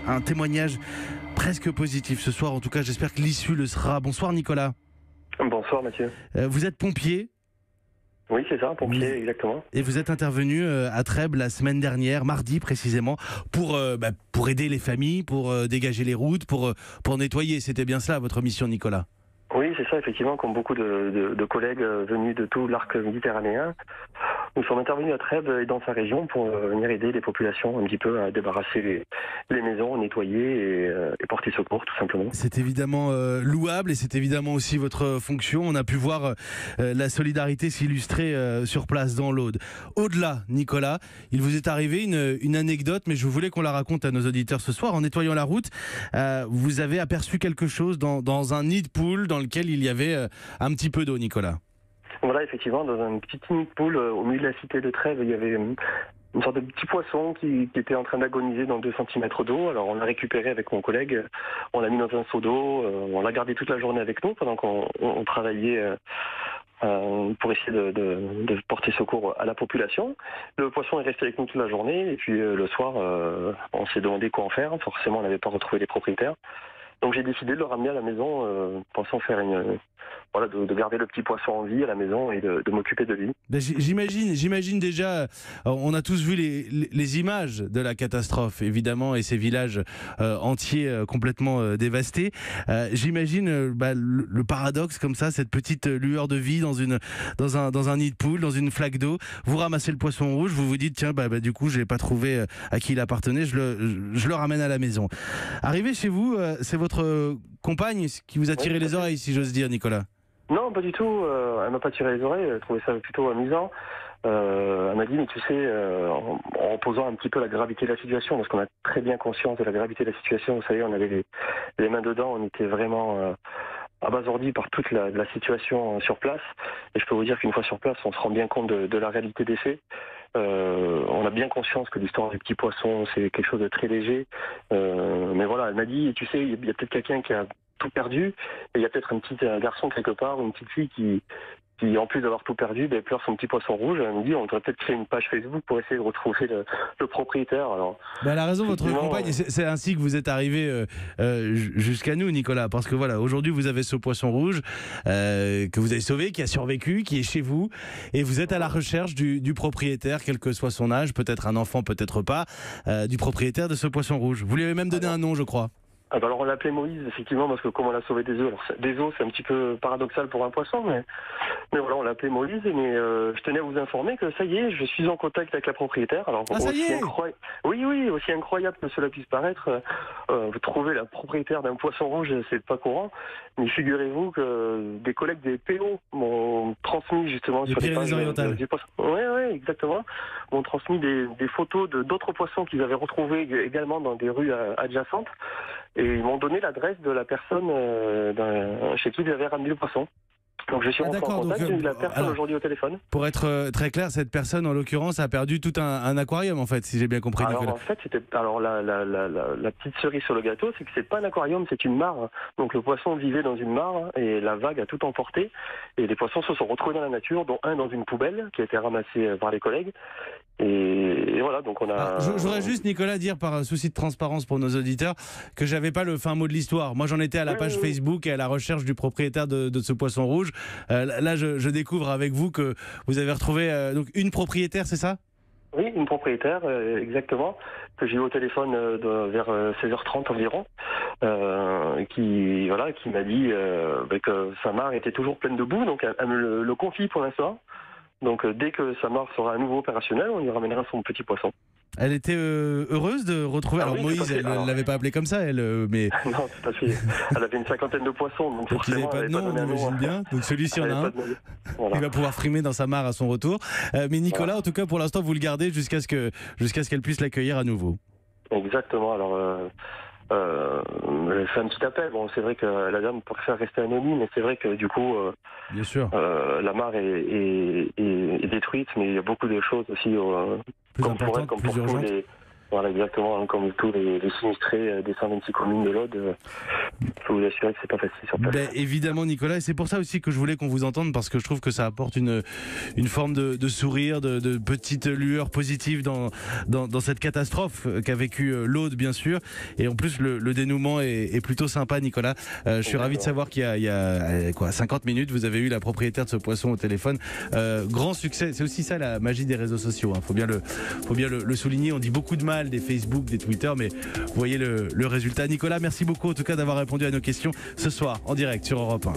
un témoignage presque positif ce soir. En tout cas, j'espère que l'issue le sera. Bonsoir Nicolas. Bonsoir Mathieu. Vous êtes pompier. Oui, c'est ça, pompier, exactement. Et vous êtes intervenu à Trèbes la semaine dernière, mardi précisément, pour aider les familles, pour dégager les routes, pour nettoyer. C'était bien cela votre mission, Nicolas? Oui, c'est ça, effectivement, comme beaucoup de collègues venus de tout l'arc méditerranéen. Nous sommes intervenus à Trèbes et dans sa région pour venir aider les populations un petit peu à débarrasser les maisons, nettoyer et porter secours, tout simplement. C'est évidemment louable et c'est évidemment aussi votre fonction. On a pu voir la solidarité s'illustrer sur place dans l'Aude. Au-delà, Nicolas, il vous est arrivé une anecdote, mais je voulais qu'on la raconte à nos auditeurs ce soir. En nettoyant la route, vous avez aperçu quelque chose dans un nid de poule dans lequel il y avait un petit peu d'eau, Nicolas. Voilà, effectivement, dans un petit nid de poule au milieu de la cité de Trèbes, il y avait une sorte de petit poisson qui était en train d'agoniser dans 2 cm d'eau. Alors on l'a récupéré avec mon collègue, on l'a mis dans un seau d'eau, on l'a gardé toute la journée avec nous pendant qu'on travaillait pour essayer de porter secours à la population. Le poisson est resté avec nous toute la journée et puis le soir, on s'est demandé quoi en faire. Forcément, on n'avait pas retrouvé les propriétaires. Donc j'ai décidé de le ramener à la maison, pensant faire de garder le petit poisson en vie à la maison et de m'occuper de lui. Ben, j'imagine déjà, on a tous vu les images de la catastrophe, évidemment, et ces villages entiers complètement dévastés. J'imagine le paradoxe comme ça, cette petite lueur de vie dans un nid de poule, dans une flaque d'eau. Vous ramassez le poisson rouge, vous vous dites, tiens, du coup, je l'ai pas trouvé à qui il appartenait, je le ramène à la maison. Arrivé chez vous, c'est votre compagne qui vous a tiré les oreilles, si j'ose dire, Nicolas? Non, pas du tout. Elle m'a pas tiré les oreilles. Elle trouvait ça plutôt amusant. Elle m'a dit, mais tu sais, en posant un petit peu la gravité de la situation, parce qu'on a très bien conscience de la gravité de la situation. Vous savez, on avait les mains dedans. On était vraiment abasourdis par toute la situation sur place. Et je peux vous dire qu'une fois sur place, on se rend bien compte de la réalité des faits. On a bien conscience que l'histoire du petit poisson, c'est quelque chose de très léger. Mais voilà, elle m'a dit, tu sais, il y a peut-être quelqu'un qui a tout perdu, et il y a peut-être un petit garçon quelque part, ou une petite fille qui en plus d'avoir tout perdu, pleure son petit poisson rouge. Elle me dit, on devrait peut-être créer une page Facebook pour essayer de retrouver le propriétaire. Alors, elle a raison, votre compagne. C'est ainsi que vous êtes arrivé jusqu'à nous, Nicolas. Parce que voilà, aujourd'hui, vous avez ce poisson rouge que vous avez sauvé, qui a survécu, qui est chez vous. Et vous êtes à la recherche du propriétaire, quel que soit son âge, peut-être un enfant, peut-être pas, du propriétaire de ce poisson rouge. Vous lui avez même donné un nom, je crois. Alors on l'appelait Moïse, effectivement, parce que comme on a sauvé des œufs, alors des œufs c'est un petit peu paradoxal pour un poisson, mais voilà, on l'appelait Moïse, mais je tenais à vous informer que ça y est, je suis en contact avec la propriétaire. Alors ça y est. Oui, aussi incroyable que cela puisse paraître, vous trouvez la propriétaire d'un poisson rouge, c'est pas courant, mais figurez-vous que des collègues des PO m'ont transmis justement sur les pages du poisson. Oui, exactement, m'ont transmis des photos d'autres poissons qu'ils avaient retrouvés également dans des rues adjacentes. Et ils m'ont donné l'adresse de la personne chez qui ils avaient ramené le poisson. Donc je suis rentré en contact avec la personne aujourd'hui au téléphone. Pour être très clair, cette personne en l'occurrence a perdu tout un aquarium en fait, si j'ai bien compris. Alors Nicolas. en fait, la petite cerise sur le gâteau, c'est que c'est pas un aquarium, c'est une mare. Donc le poisson vivait dans une mare et la vague a tout emporté. Et les poissons se sont retrouvés dans la nature, dont un dans une poubelle qui a été ramassé par les collègues. Et voilà, donc on a... Je voudrais juste, Nicolas, dire par souci de transparence pour nos auditeurs que j'avais pas le fin mot de l'histoire. Moi, j'en étais à la page Facebook et à la recherche du propriétaire de ce poisson rouge. Là, je découvre avec vous que vous avez retrouvé donc une propriétaire, c'est ça ? Oui, une propriétaire, exactement, que j'ai eu au téléphone vers 16h30 environ, qui m'a dit que sa mare était toujours pleine de boue, donc elle me le confie pour l'instant. Donc dès que sa mare sera à nouveau opérationnelle, on lui ramènera son petit poisson. Elle était heureuse de retrouver... Alors oui, Moïse, elle ne l'avait pas appelé comme ça, mais... Non, tout à fait. Elle avait une 50aine de poissons, donc forcément... Il n'avait pas de nom, on imagine bien. Donc celui-ci en a un. Voilà. Il va pouvoir frimer dans sa mare à son retour. Mais Nicolas, en tout cas, pour l'instant, vous le gardez jusqu'à ce qu'elle puisse l'accueillir à nouveau. Exactement. Alors... j'ai fait un petit appel. Bon, c'est vrai que la dame préfère rester anonyme, mais c'est vrai que du coup, bien sûr, la mare est détruite, mais il y a beaucoup de choses aussi, comme pour elle, comme pour tous les, voilà, exactement, comme tous les sinistrés des 126 communes de l'Aude. Je peux vous assurer que c'est pas facile sur place. Ben, évidemment Nicolas, et c'est pour ça aussi que je voulais qu'on vous entende, parce que je trouve que ça apporte une forme de sourire, de petite lueur positive dans cette catastrophe qu'a vécu l'Aude, bien sûr, et en plus le dénouement est plutôt sympa, Nicolas. Je suis ravi de savoir qu'il y a 50 minutes vous avez eu la propriétaire de ce poisson au téléphone. Grand succès, c'est aussi ça la magie des réseaux sociaux, hein. Faut bien le souligner. On dit beaucoup de mal des Facebook, des Twitter, mais vous voyez le résultat. Nicolas, merci beaucoup en tout cas d'avoir répondu à nos questions ce soir en direct sur Europe 1.